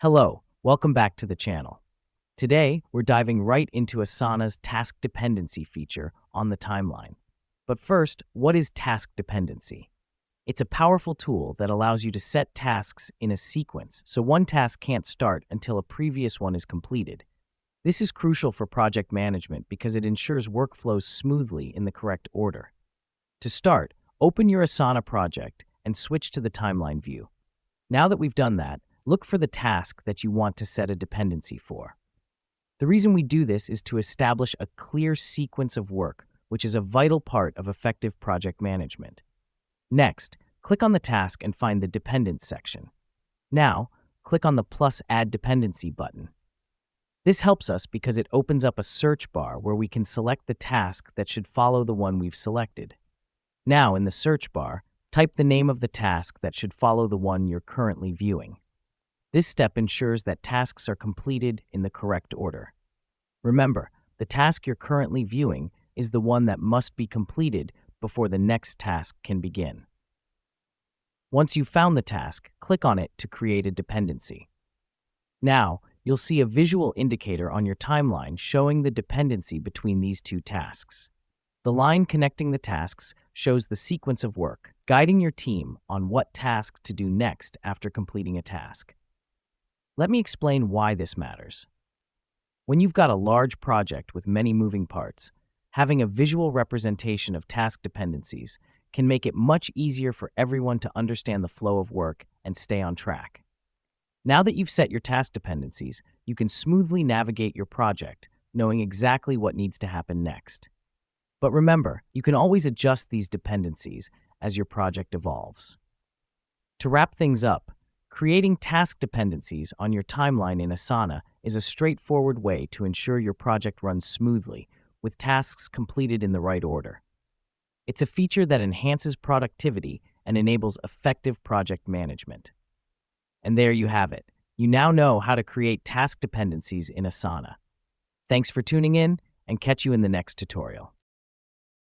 Hello, welcome back to the channel. Today, we're diving right into Asana's task dependency feature on the timeline. But first, what is task dependency? It's a powerful tool that allows you to set tasks in a sequence so one task can't start until a previous one is completed. This is crucial for project management because it ensures work flows smoothly in the correct order. To start, open your Asana project and switch to the timeline view. Now that we've done that, look for the task that you want to set a dependency for. The reason we do this is to establish a clear sequence of work, which is a vital part of effective project management. Next, click on the task and find the Dependents section. Now, click on the plus Add Dependency button. This helps us because it opens up a search bar where we can select the task that should follow the one we've selected. Now, in the search bar, type the name of the task that should follow the one you're currently viewing. This step ensures that tasks are completed in the correct order. Remember, the task you're currently viewing is the one that must be completed before the next task can begin. Once you've found the task, click on it to create a dependency. Now, you'll see a visual indicator on your timeline showing the dependency between these two tasks. The line connecting the tasks shows the sequence of work, guiding your team on what task to do next after completing a task. Let me explain why this matters. When you've got a large project with many moving parts, having a visual representation of task dependencies can make it much easier for everyone to understand the flow of work and stay on track. Now that you've set your task dependencies, you can smoothly navigate your project, knowing exactly what needs to happen next. But remember, you can always adjust these dependencies as your project evolves. To wrap things up, creating task dependencies on your timeline in Asana is a straightforward way to ensure your project runs smoothly, with tasks completed in the right order. It's a feature that enhances productivity and enables effective project management. And there you have it. You now know how to create task dependencies in Asana. Thanks for tuning in, and catch you in the next tutorial.